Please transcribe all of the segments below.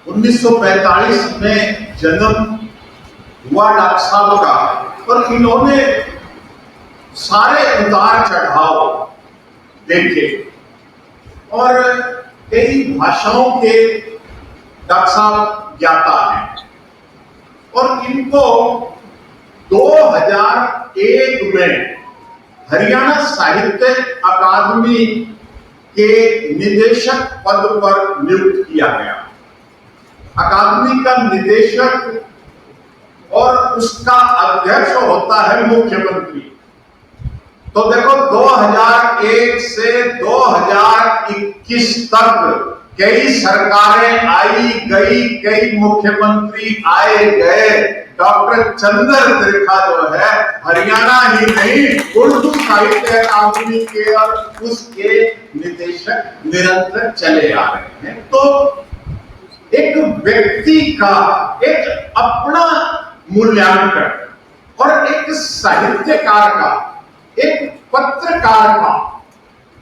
1945 में जन्म हुआ डॉक्टर साहब का, और इन्होंने सारे उतार चढ़ाव देखे और कई भाषाओं के डॉक्टर साहब ज्ञाता हैं। और इनको 2001 में हरियाणा साहित्य अकादमी के निदेशक पद पर नियुक्त किया गया। अकादमी का निदेशक और उसका अध्यक्ष होता है मुख्यमंत्री। तो देखो 2001 से 2021 तक कई सरकारें आई गई, कई मुख्यमंत्री आए गए। डॉक्टर चंद्र त्रिखा जो है हरियाणा ही नहीं उर्दू साहित्य अकादमी के और उसके निदेशक निरंतर चले आ रहे हैं। तो एक व्यक्ति का एक अपना मूल्यांकन और एक साहित्यकार का, एक पत्रकार का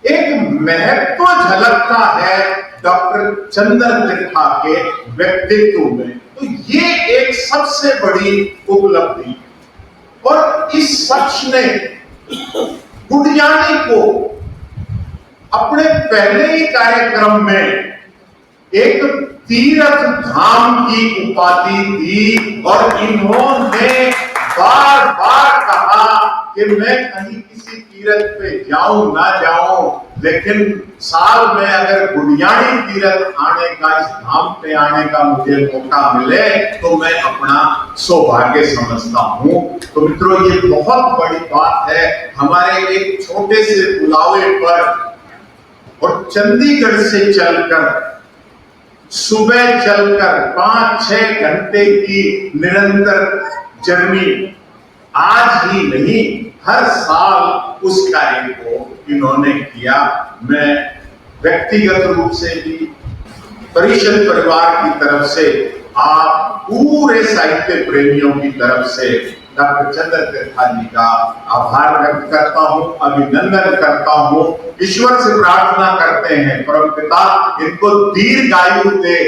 एक महत्व झलकता है डॉक्टर चंद्र त्रिखा के व्यक्तित्व में। तो ये एक सबसे बड़ी उपलब्धि। और इस शख्स ने गुडियानी को अपने पहले ही कार्यक्रम में एक तीर्थ धाम की उपाधि दी, और इन्होंने बार बार कहा कि मैं कहीं किसी तीर्थ पे जाऊं ना जाऊं, लेकिन साल में अगर गुडियानी तीर्थ आने का, इस धाम पे आने का मुझे मौका मिले तो मैं अपना सौभाग्य समझता हूं। तो मित्रों, ये बहुत बड़ी बात है। हमारे एक छोटे से बुलावे पर और चंडीगढ़ से चलकर, सुबह चलकर 5-6 घंटे की निरंतर जर्नी, आज ही नहीं हर साल उस कार्य को इन्होंने किया। मैं व्यक्तिगत रूप से भी, परिषद परिवार की तरफ से, आप पूरे साहित्य प्रेमियों की तरफ से डॉक्टर चंद्र त्रिखा जी का आभार व्यक्त करता हूं, अभिनंदन करता हूं। ईश्वर से प्रार्थना करते हैं परमपिता इनको दीर्घायु दे,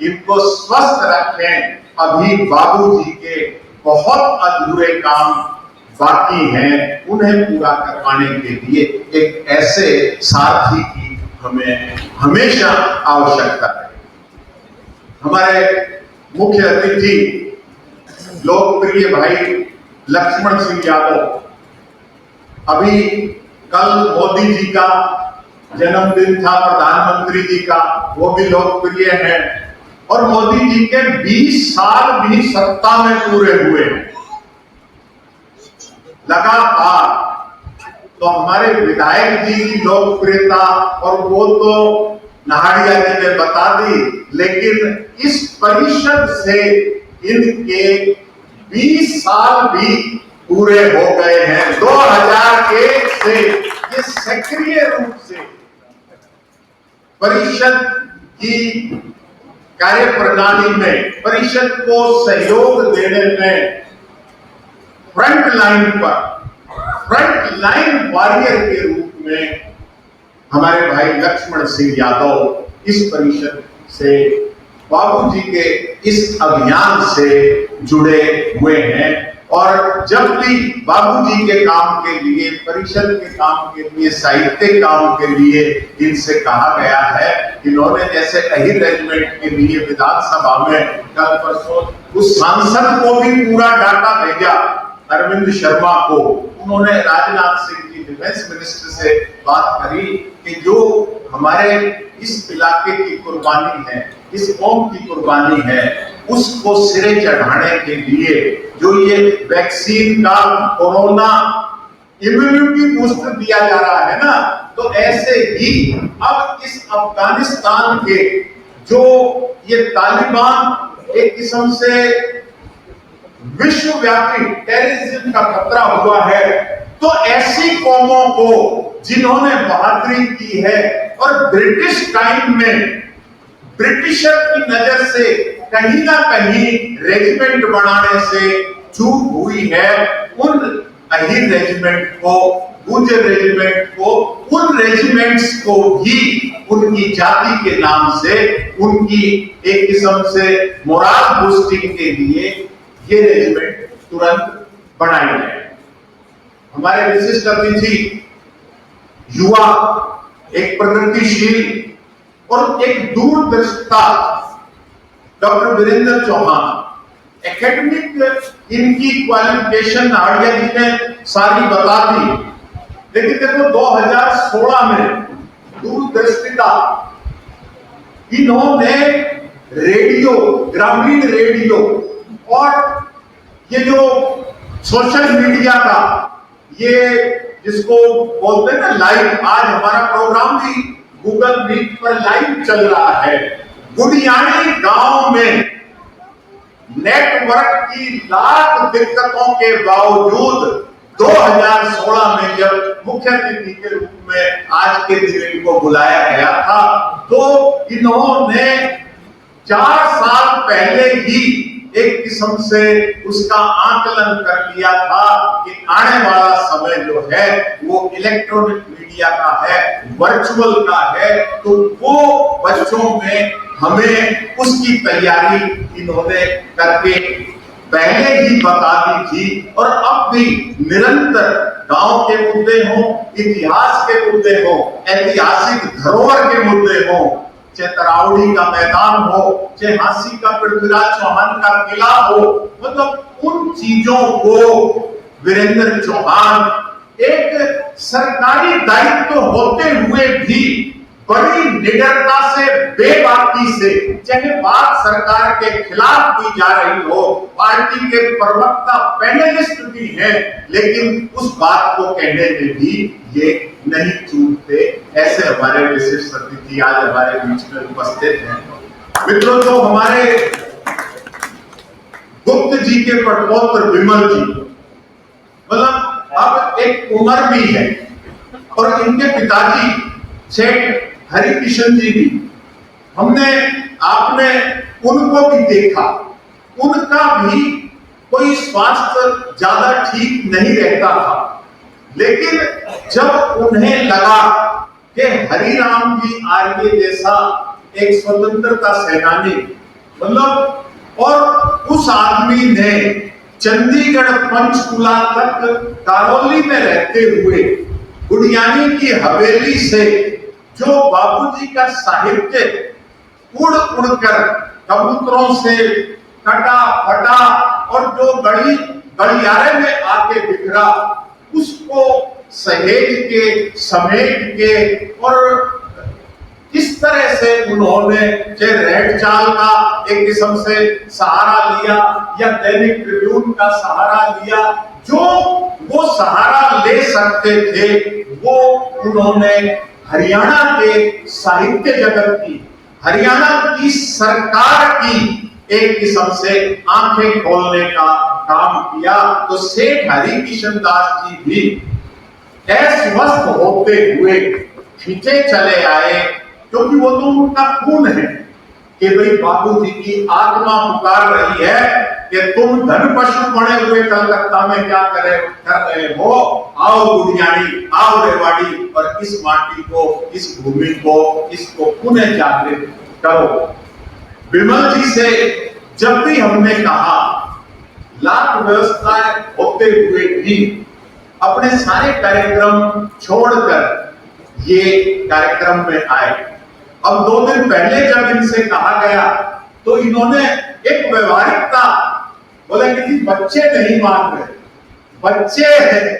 इनको स्वस्थ रखें। अभी बाबूजी के बहुत अधूरे काम बाकी हैं, उन्हें पूरा करवाने के लिए एक ऐसे साथी की हमें हमेशा आवश्यकता है। हमारे मुख्य अतिथि लोकप्रिय भाई लक्ष्मण सिंह यादव, अभी कल मोदी जी का जन्मदिन था, प्रधानमंत्री जी का, वो भी लोकप्रिय है। और मोदी जी के 20 साल भी सत्ता में पूरे हुए हैं लगातार। तो हमारे विधायक जी की लोकप्रियता, और वो तो नाहड़िया जी ने बता दी, लेकिन इस परिषद से इनके 20 साल भी पूरे हो गए हैं। 2001 से ये सक्रिय रूप से परिषद की कार्य प्रणाली में, परिषद को सहयोग देने में फ्रंट लाइन वॉरियर के रूप में हमारे भाई लक्ष्मण सिंह यादव इस परिषद से, बाबूजी के इस अभियान से जुड़े हुए हैं। और जब भी बाबूजी के काम के लिए, परिषद के काम के लिए, साहित्य काम के लिए इनसे कहा गया है, इन्होंने जैसे अहिर रेजिमेंट के लिए विधानसभा में कल परसों उस सांसद को भी पूरा डाटा भेजा, अरविंद शर्मा को। उन्होंने राजनाथ सिंह जी डिफेंस मिनिस्टर से बात करी कि जो हमारे इस इलाके की कुर्बानी है, इस कौम की कुर्बानी है, उसको सिरे चढ़ाने के लिए जो ये वैक्सीन का कोरोना इम्यूनिटी बूस्टर दिया जा रहा है ना, तो ऐसे ही अब इस अफगानिस्तान के जो ये तालिबान एक किस्म से विश्वव्यापी टेररिज्म का खतरा हुआ है, तो ऐसी कौमों को जिन्होंने बहादुरी की है और ब्रिटिश टाइम में ब्रिटिशर की नजर से कहीं ना कहीं रेजिमेंट बनाने से चूक हुई है, उन अहिर रेजिमेंट को गुर्जर रेजिमेंट को, उन रेजिमेंट्स को भी उनकी जाति के नाम से, उनकी एक किस्म से मोरल बूस्टिंग के लिए ये रेजिमेंट तुरंत बनाए गए। हमारे विशिष्ट अतिथि युवा, एक प्रगतिशील और एक दूरदर्शिता डॉक्टर वीरेंद्र चौहान। एकेडमिक इनकी क्वालिफिकेशन आर्या जी ने सारी बता दी, लेकिन देखो 2016 में दूरदर्शिता इन्होंने रेडियो, ग्रामीण रेडियो और ये जो सोशल मीडिया का, ये जिसको बोलते हैं ना लाइव, आज हमारा प्रोग्राम भी गूगल मीट पर लाइव चल रहा है। गुडियानी गांव में नेटवर्क की लाख दिक्कतों के बावजूद 2016 में जब मुख्य अतिथि के रूप में आज के दिन इनको बुलाया गया था, तो इन्होंने 4 साल पहले ही एक किस्म से उसका आकलन कर लिया था कि आने वाला समय जो है वो इलेक्ट्रॉनिक मीडिया का है, वर्चुअल का है, तो वो बच्चों में हमें उसकी तैयारी इन्होंने करके पहले ही बता दी थी। और अब भी निरंतर गांव के मुद्दे हो, इतिहास के मुद्दे हो, ऐतिहासिक धरोहर के मुद्दे हो, चाहे तरावड़ी का मैदान हो, चाहे झांसी का पृथ्वीराज चौहान का किला हो, मतलब उन चीजों को वीरेंद्र चौहान एक सरकारी दायित्व होते हुए भी बड़ी निडरता से, बेबाकी से, चाहे बात सरकार के खिलाफ की जा रही हो, पार्टी के प्रवक्ता पैनलिस्ट भी हैं, लेकिन उस बात को कहने में भी ये नहीं चूकते। ऐसे हमारे विशिष्ट अतिथि आज हमारे बीच में उपस्थित हैं। मित्रों, जो हमारे गुप्त जी के पटपौत्र विमल जी, मतलब अब एक उम्र भी है, और इनके पिताजी सेठ हरि किशन जी भी, आपने उनको भी देखा, उनका भी कोई स्वास्थ्य ज्यादा ठीक नहीं रहता था, लेकिन जब उन्हें लगा कि हरिराम जी आर्य जैसा एक स्वतंत्रता सेनानी, मतलब, और उस आदमी ने चंडीगढ़ पंचकुला तक करौली में रहते हुए गुडियानी की हवेली से जो बाबूजी का साहित्य उड़ उड़कर कबूतरों से कटा फटा और जो गलियारे में आके बिखरा, उसको सहेज के, समेट के, और इस तरह से उन्होंने चाहे रेड चाल का एक किस्म से सहारा लिया या दैनिक ट्रिब्यून का सहारा लिया, जो वो सहारा ले सकते थे वो उन्होंने हरियाणा के साहित्य जगत की, हरियाणा की सरकार की एक किस्म से आंखें खोलने का काम किया। तो सेठ हरि किशन दास जी भी अस्वस्थ होते हुए खींचे चले आए, क्योंकि वो तो उनका खून है कि भाई बाबूजी की आत्मा पुकार रही है कि तुम धन पशु बने हुए कलकत्ता में क्या कर रहे हो, आओ गुडियानी, आओ रेवाड़ी, और इस माटी को, इस भूमि को, इसको पुनः जागृत करो। विमल जी से जब भी हमने कहा, लाख व्यवस्थाएं होते हुए भी अपने सारे कार्यक्रम छोड़कर ये कार्यक्रम में आए। अब 2 दिन पहले जब इनसे कहा गया तो इन्होंने एक व्यवहारिकता बोला कि जी बच्चे नहीं मान रहे, बच्चे हैं,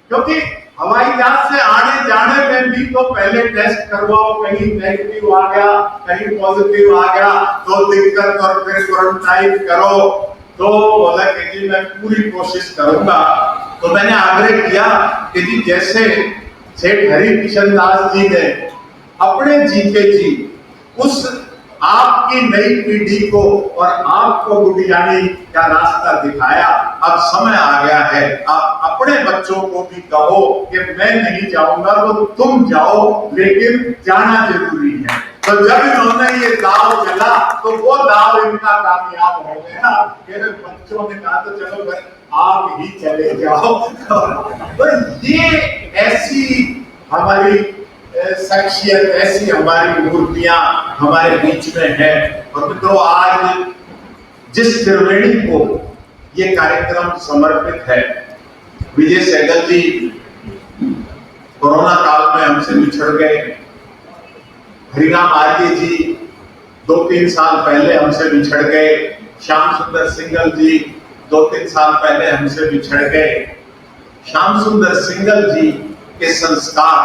क्योंकि हवाई जहाज से आने जाने में भी तो पहले टेस्ट करवाओ, कहीं नेगेटिव आ गया, कहीं पॉजिटिव आ गया तो दिक्कत, और फिर क्वारंटाइन करो। तो बोला कि जी मैं पूरी कोशिश करूंगा। तो मैंने आग्रह किया कि जी जैसे सेठ हरि किशन दास जी ने अपने जीते जी उस आपकी नई पीढ़ी को और आपको गुडियानी का रास्ता दिखाया, अब समय आ गया है आप अपने बच्चों को भी कहो कि मैं नहीं जाऊंगा तो तुम जाओ, लेकिन जाना जरूरी है। तो जब इन्होंने ये दाव चला तो वो दाव इनका कामयाब हो गया। मेरे बच्चों ने कहा तो चलो फिर आप ही चले जाओ। तो ये ऐसी हमारी शख्सियत, ऐसी हमारी मूर्तियां हमारे बीच में है। और मित्रों, आज जिस त्रिवेणी को ये कार्यक्रम समर्पित है, विजय सहगल जी कोरोना काल में हमसे बिछड़ गए। हरिराम आर्य जी 2-3 साल पहले हमसे बिछड़ गए। श्याम सुंदर सिंगल जी 2-3 साल पहले हमसे बिछड़ गए। श्याम सुंदर सिंगल जी के संस्कार,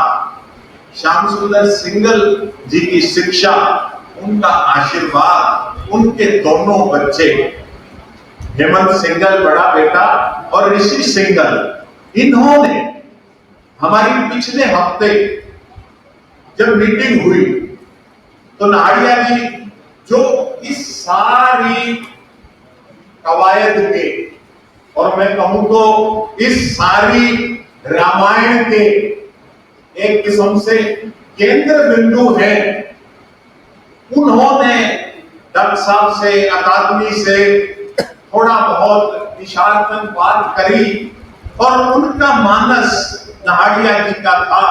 श्याम सुंदर सिंगल जी की शिक्षा, उनका आशीर्वाद, उनके दोनों बच्चे हेमंत सिंगल बड़ा बेटा और ऋषि सिंगल, इन्होंने हमारी पिछले हफ्ते जब मीटिंग हुई तो नाहरिया जी जो इस सारी कवायद के, और मैं कहूं तो इस सारी रामायण के एक किस्म से केंद्र बिंदु है, उन्होंने डॉक्टर साहब से, अकादमी से थोड़ा बहुत निशानतन बात करी और उनका मानस नाहरिया जी का था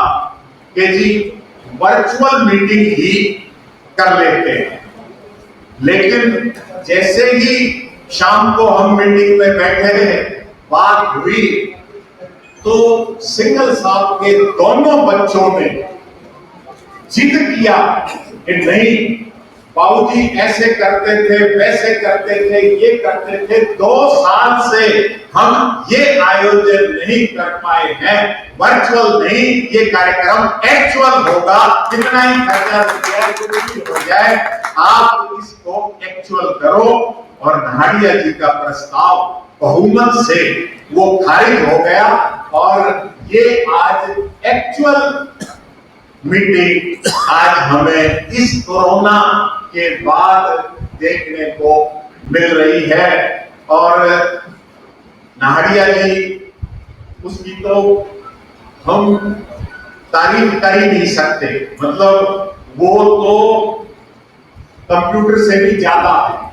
कि जी वर्चुअल मीटिंग ही कर लेते हैं। लेकिन जैसे ही शाम को हम मीटिंग में बैठे, बात हुई, तो सिंगल साहब के दोनों बच्चों ने जिद किया कि नहीं, बाबूजी ऐसे करते थे, वैसे करते थे, ये करते थे, 2 साल से हम ये आयोजन नहीं कर पाए हैं, वर्चुअल नहीं, ये कार्यक्रम एक्चुअल होगा, कितना ही खर्चा हो जाए, आप इसको एक्चुअल करो। और नाहरिया जी का प्रस्ताव बहुमत से वो खारिज हो गया और ये आज एक्चुअल मीटिंग आज हमें इस कोरोना के बाद देखने को मिल रही है। और नाहरिया जी, उसकी तो हम तारीफ कर ही नहीं सकते, मतलब वो तो कंप्यूटर से भी ज्यादा है।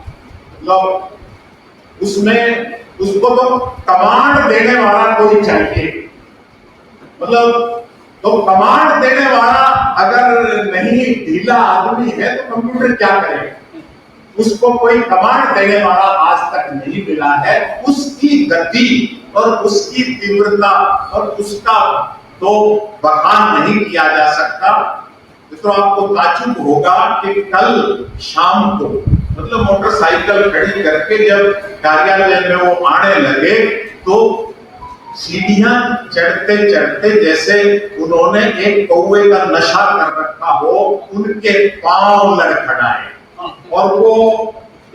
मतलब उसमें उसको तो कमांड देने वाला कोई चाहिए, मतलब तो कमांड देने वाला अगर नहीं, ढीला आदमी है तो कंप्यूटर क्या करेगा? उसको कोई कमांड देने वाला आज तक नहीं मिला है। उसकी गति और उसकी तीव्रता और उसका तो बखान नहीं किया जा सकता। तो आपको ताज्जुब होगा कि कल शाम को, मतलब मोटरसाइकिल खड़ी करके जब कार्यालय में वो आने लगे तो सीढ़ियां चढ़ते चढ़ते जैसे उन्होंने एक कौवे का नशा कर रखा हो, उनके पांव लड़खड़ाए और वो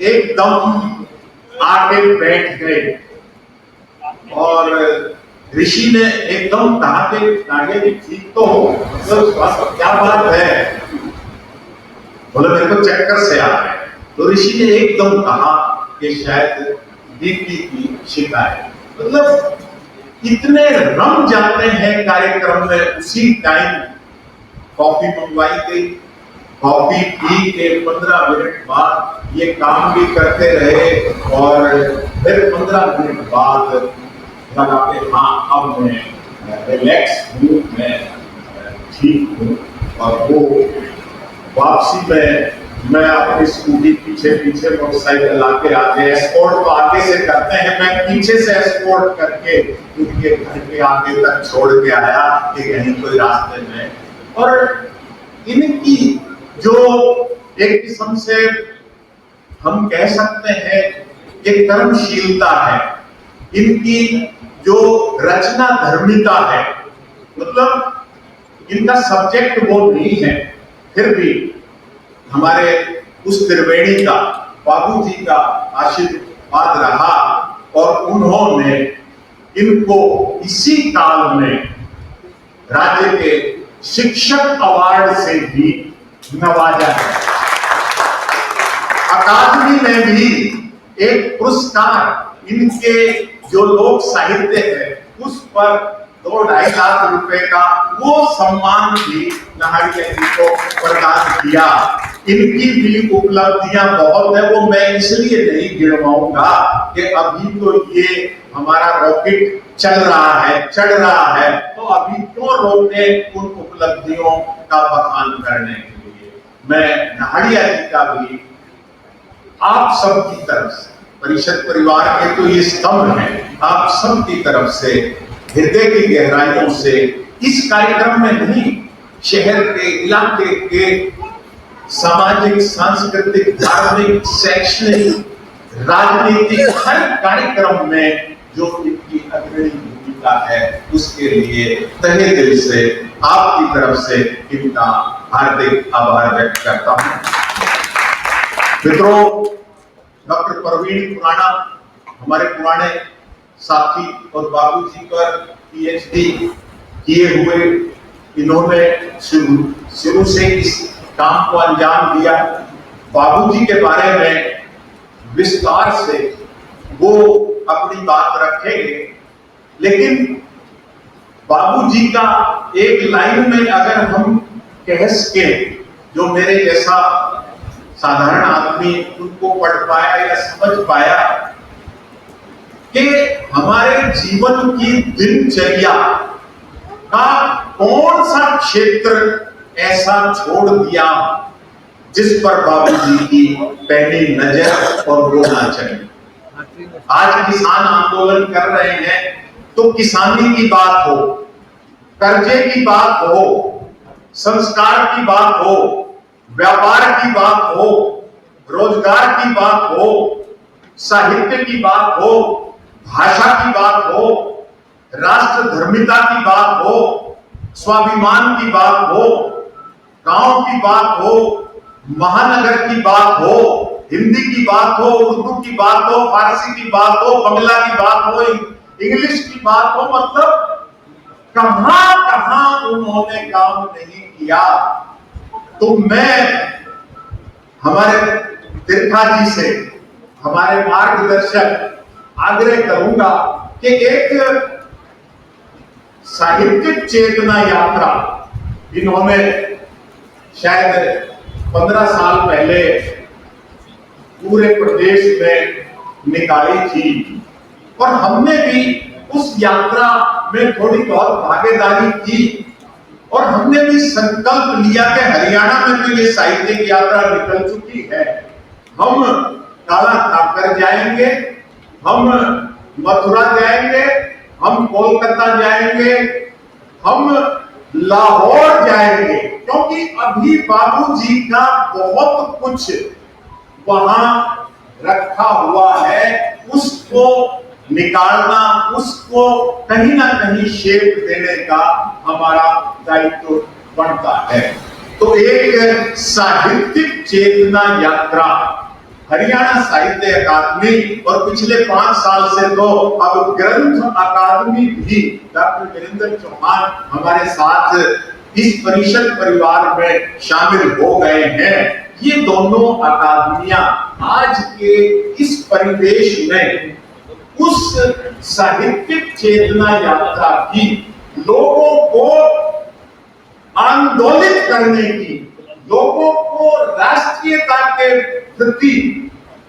एकदम आके बैठ गए। और ऋषि ने एकदम कहा कि नागे जी ठीक तो हो, मतलब क्या बात है? बोले मेरे को चक्कर से आ रहे। तो ऋषि ने एकदम कहा कि शायद बीपी की शिकायत, मतलब इतने रम जाते हैं कार्यक्रम में। उसी टाइम कॉफी मंगवाई गई, कॉफी पी के 15 मिनट बाद ये काम भी करते रहे और फिर 15 मिनट बाद लगा कि हाँ अब मैं रिलैक्स हूँ, मैं ठीक हूँ। और वो वापसी में मैं अपनी स्कूटी पीछे पीछे मोटरसाइकिल आके आगे एस्कॉर्ट तो आगे से करते हैं, मैं पीछे से एस्कॉर्ट करके उनके घर के आगे तक छोड़ के आया कि यहीं कोई रास्ते में। और इनकी जो एक किस्म से हम कह सकते हैं एक कर्मशीलता है, इनकी जो रचना धर्मिता है, मतलब इनका सब्जेक्ट वो नहीं है, फिर भी हमारे उस त्रिवेणी का, बाबूजी का आशीर्वाद रहा और उन्होंने इनको इसी काल में राज्य के शिक्षक अवार्ड से भी नवाजा है। अकादमी ने भी एक पुरस्कार, इनके जो लोक साहित्य है उस पर 2-2.5 लाख रुपए का वो सम्मान भी नाहरिया जी को प्रदान किया। इनकी भी उपलब्धियां बहुत है, वो मैं इसलिए नहीं गिनवाऊंगा कि अभी तो ये हमारा रॉकेट चल रहा है, चढ़ रहा है, तो अभी क्यों रोके उन उपलब्धियों का बखान करने के लिए। मैं नाहड़िया जी का भी आप सबकी तरफ से, परिषद परिवार के तो ये स्तंभ हैं, आप सबकी तरफ से हृदय की गहराइयों से इस कार्यक्रम में नहीं, शहर के, इलाके के सामाजिक, सांस्कृतिक, धार्मिक, शैक्षणिक, राजनीतिक हर कार्यक्रम में जो इनकी अग्रणी भूमिका है, उसके लिए तहे दिल से आपकी तरफ से इनका हार्दिक आभार व्यक्त करता हूं। मित्रों, डॉक्टर प्रवीण खुराना हमारे पुराने साथी और बाबूजी पर पीएचडी किए हुए, इन्होंने शुरू से इस काम को अंजाम दिया। बाबूजी के बारे में विस्तार से वो अपनी बात रखेंगे, लेकिन बाबूजी का एक लाइन में अगर हम कह सके, जो मेरे जैसा साधारण आदमी उनको पढ़ पाया या समझ पाया, कि हमारे जीवन की दिनचर्या का कौन सा क्षेत्र ऐसा छोड़ दिया जिस पर बाबूजी की पहली नजर और वो ना चली। आज किसान आंदोलन कर रहे हैं तो किसानी की बात हो, कर्जे की बात हो, संस्कार की बात हो, व्यापार की बात हो, रोजगार की बात हो, साहित्य की बात हो, भाषा की बात हो, राष्ट्र धर्मिता की बात हो, स्वाभिमान की बात हो, गांव की बात हो, महानगर की बात हो, हिंदी की बात हो, उर्दू की बात हो, फारसी की बात हो, बंगला की बात हो, इंग्लिश की बात हो, मतलब कहां कहां उन्होंने काम नहीं किया। तो मैं हमारे तीर्था जी से, हमारे मार्गदर्शक आग्रह करूंगा कि एक साहित्यिक चेतना यात्रा इन्होंने शायद 15 साल पहले पूरे प्रदेश में निकाली थी, और हमने भी उस यात्रा में थोड़ी बहुत भागीदारी की, और हमने भी संकल्प लिया कि हरियाणा में तो ये साहित्यिक यात्रा निकल चुकी है, हम काला काकर जाएंगे, हम मथुरा जाएंगे, हम कोलकाता जाएंगे, हम लाहौर जाएंगे, क्योंकि अभी बाबूजी का बहुत कुछ वहां रखा हुआ है, उसको निकालना, उसको कहीं ना कहीं शेप देने का हमारा दायित्व बनता है। तो एक साहित्यिक चेतना यात्रा हरियाणा साहित्य अकादमी, और पिछले 5 साल से तो अब ग्रंथ अकादमी भी डॉक्टर वीरेंद्र चौहान हमारे साथ इस परिषद परिवार में शामिल हो गए हैं। ये दोनों अकादमियां आज के इस परिवेश में उस साहित्यिक चेतना यात्रा की, लोगों को आंदोलित करने की, लोगों को राष्ट्रीयता के प्रति,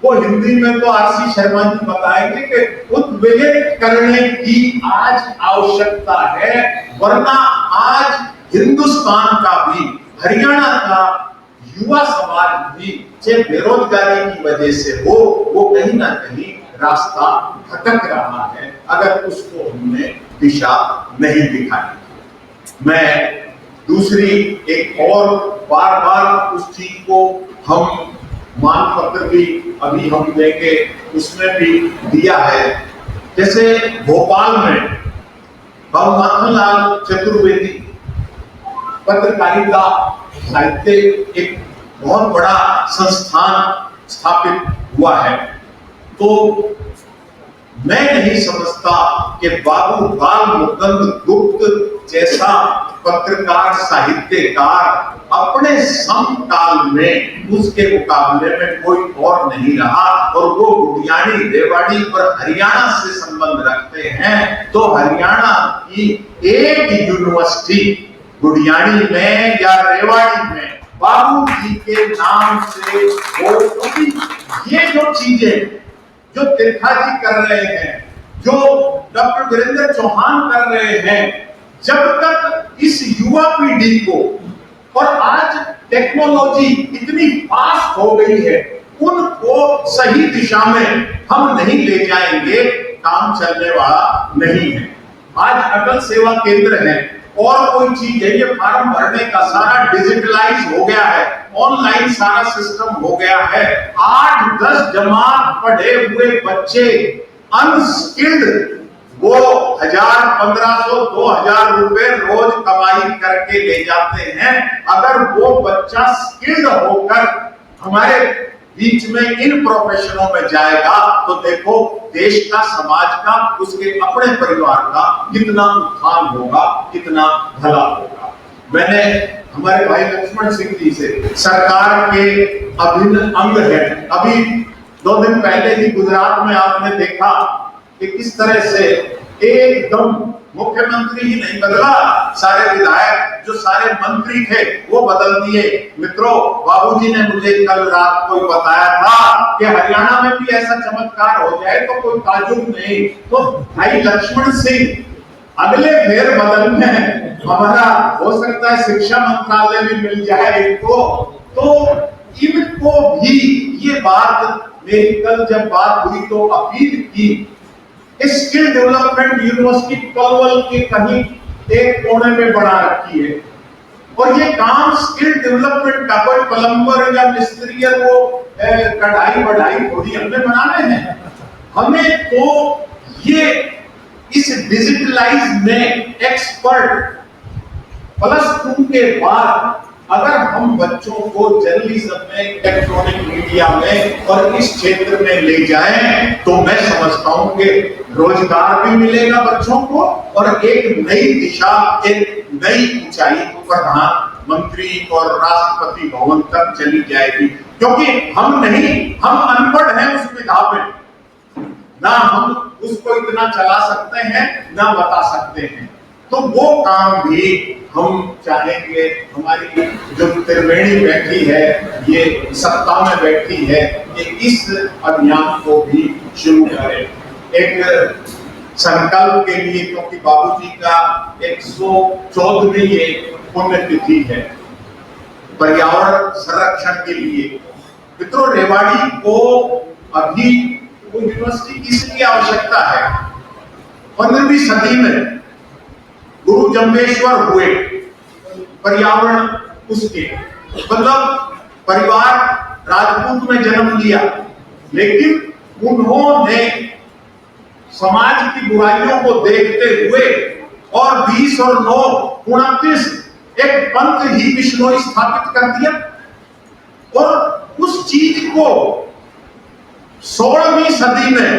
वो हिंदी में तो आरसी शर्मा जी बताएंगे कि उद्वेलित करने की आज आवश्यकता है, वरना आज हिंदुस्तान का भी, हरियाणा का युवा समाज भी, चाहे बेरोजगारी की वजह से हो, वो कहीं ना कहीं रास्ता भटक रहा है, अगर उसको हमने दिशा नहीं दिखाई। मैं दूसरी एक और बार बार उस चीज को हम मान पत्र भी अभी हम देंगे, उसमें भी दिया है। जैसे भोपाल में हम माखनलाल चतुर्वेदी पत्रकारिता साहित्य एक बहुत बड़ा संस्थान स्थापित हुआ है, तो मैं नहीं समझता कि बाबू बाल मुकुंद गुप्त जैसा पत्रकार साहित्यकार अपने समकाल में उसके मुकाबले में कोई और नहीं रहा, और वो गुडियानी, रेवाड़ी और हरियाणा से संबंध रखते हैं। तो हरियाणा की एक यूनिवर्सिटी गुडियानी में या रेवाड़ी में बाबू जी के नाम से हो। क्योंकि ये जो चीजें जो त्रिखा जी कर रहे हैं, जो डॉक्टर वीरेंद्र चौहान कर रहे हैं, जब तक इस युवा पीढ़ी को, और आज टेक्नोलॉजी इतनी फास्ट हो गई है, उनको सही दिशा में हम नहीं ले जाएंगे, काम चलने वाला नहीं है। आज अटल सेवा केंद्र है और कोई चीज है, ये फॉर्म भरने का सारा डिजिटलाइज हो गया है, ऑनलाइन सारा सिस्टम हो गया है। 8-10 जमात पढ़े हुए बच्चे अनस्किल्ड वो 1000, 1500, 2000 रुपए रोज कमाई करके ले जाते हैं। अगर वो बच्चा स्किल्ड होकर हमारे बीच में इन प्रोफेशनों में जाएगा तो देखो देश का, समाज का, उसके अपने परिवार का कितना उत्थान होगा, कितना भला होगा। मैंने हमारे भाई लक्ष्मण सिंह जी से, सरकार के अभिन्न अंग है, अभी 2 दिन पहले ही गुजरात में आपने देखा कि किस तरह से एकदम मुख्यमंत्री ही नहीं बदला, सारे विधायक जो सारे मंत्री थे वो बदल दिए। मित्रों, बाबूजी ने मुझे कल रात को बताया था कि हरियाणा में भी ऐसा चमत्कार हो जाए तो कोई ताजुब नहीं। तो भाई लक्ष्मण सिंह अगले फेर बदल में हमारा हो सकता है शिक्षा मंत्रालय भी मिल जाए इनको, तो इनको भी ये बात मेरी कल जब बात हुई तो अपील की। स्किल डेवलपमेंट यूनिवर्सिटी पलवल के कहीं एक कोने में बना रखी है, और ये काम स्किल डेवलपमेंट का, कोई प्लम्बर या मिस्त्री वो कढ़ाई बढ़ाई थोड़ी हमने बनाने हैं। हमें तो ये इस डिजिटलाइज में एक्सपर्ट +2 के बाद अगर हम बच्चों को जर्नलिज्म में, इलेक्ट्रॉनिक मीडिया में और इस क्षेत्र में ले जाएं तो मैं समझता हूं कि रोजगार भी मिलेगा बच्चों को और एक नई दिशा, एक नई ऊंचाई प्रधानमंत्री और राष्ट्रपति भवन तक चली जाएगी। क्योंकि हम अनपढ़ हैं उस विधा में, ना हम उसको इतना चला सकते हैं ना बता सकते हैं। तो वो काम भी हम चाहेंगे, हमारी जो त्रिवेणी बैठी है, ये सत्ता में बैठी है, कि इस अभियान को भी शुरू करें एक संकल्प के लिए। क्योंकि बाबूजी का 114वीं पुण्यतिथि है पर्यावरण संरक्षण के लिए। मित्रों, रेवाड़ी को अभी वो यूनिवर्सिटी की इसलिए आवश्यकता है, 15वीं सदी में गुरु जम्बेश्वर हुए, पर्यावरण उसके, मतलब परिवार राजपूत में जन्म लिया, लेकिन उन्होंने समाज की बुराइयों को देखते हुए और 20 और 9 29 एक पंथ ही बिश्नोई स्थापित कर दिया। और उस चीज को 16वीं सदी में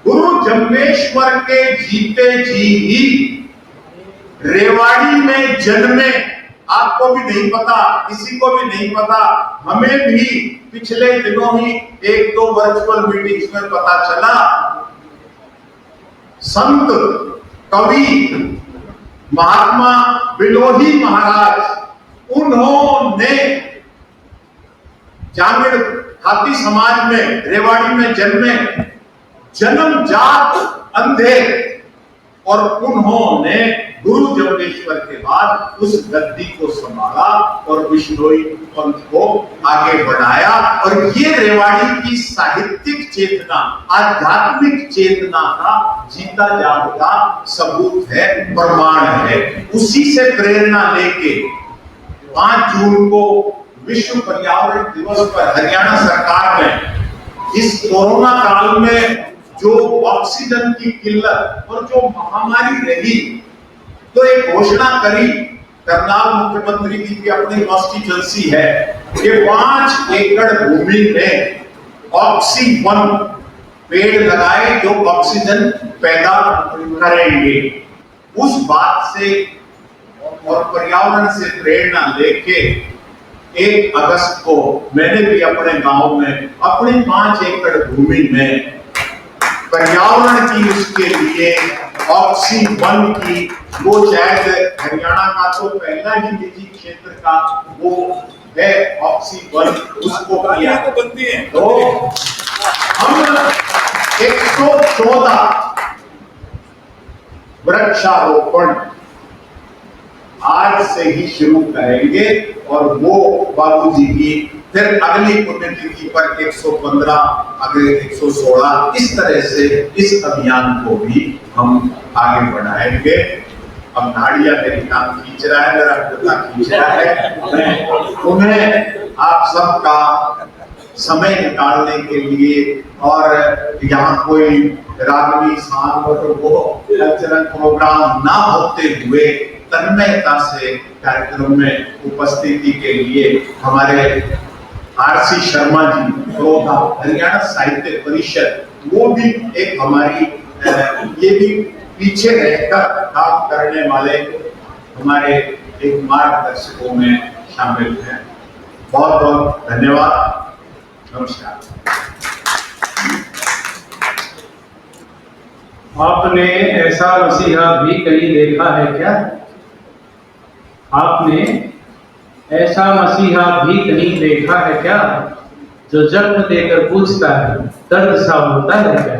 गुरु जम्बेश्वर के जीते जी ही रेवाड़ी में जन्मे। आपको भी नहीं पता, किसी को भी नहीं पता, हमें भी पिछले दिनों ही 1-2 वर्चुअल मीटिंग्स में पता चला। संत कवि महात्मा बिलोही महाराज, उन्होंने जामिन हाथी समाज में रेवाड़ी में जन्मे, जन्मजात अंधे, और उन्होंने गुरु जम्बेश्वर के बाद उस गद्दी को संभाला और बिश्नोई पंथ को आगे बढ़ाया। और ये रेवाड़ी की साहित्यिक चेतना, आध्यात्मिक चेतना का जीता जागता सबूत है, प्रमाण है। उसी से प्रेरणा लेके 5 जून को विश्व पर्यावरण दिवस पर हरियाणा सरकार ने इस कोरोना काल में जो ऑक्सीजन की किल्लत और जो महामारी रही, तो एक घोषणा करी, करनाल मुख्यमंत्री जी की अपनी कॉन्स्टिट्यूएंसी है, कि 5 एकड़ भूमि में ऑक्सीवन पेड़ लगाए जो ऑक्सीजन पैदा करेंगे। उस बात से और पर्यावरण से प्रेरणा लेके 1 अगस्त को मैंने भी अपने गांव में अपनी 5 एकड़ भूमि में पर्यावरण की उसके लिए ऑक्सी-1 की, वो शायद हरियाणा का तो पहला ही निजी क्षेत्र का वो है ऑक्सी-1, उसको किया। तो हम 114 वृक्षारोपण आज से ही शुरू करेंगे और वो बाबूजी की फिर अगली पुण्यतिथि पर 115, अगले 116, इस तरह से इस अभियान को भी हम आगे बढ़ाएंगे। अब नाड़िया मेरी काम खींच रहा है, मेरा कुत्ता खींच रहा है। मैं तुम्हें आप सबका समय निकालने के लिए और यहाँ कोई रागनी सांग और वो कल्चरल प्रोग्राम ना होते हुए तन्मयता से कार्यक्रम में उपस्थिति के लिए हमारे आरसी शर्मा जी, प्रोधा हरियाणा साहित्य परिषद, वो भी एक हमारी ये भी पीछे रहकर काम करने वाले हमारे एक मार्गदर्शकों में शामिल हैं। बहुत बहुत धन्यवाद, नमस्कार। आपने ऐसा मसीहा भी कहीं देखा है क्या? आपने ऐसा मसीहा भी कहीं देखा है क्या, जो जन्म देकर पूछता है दर्द सा होता है क्या?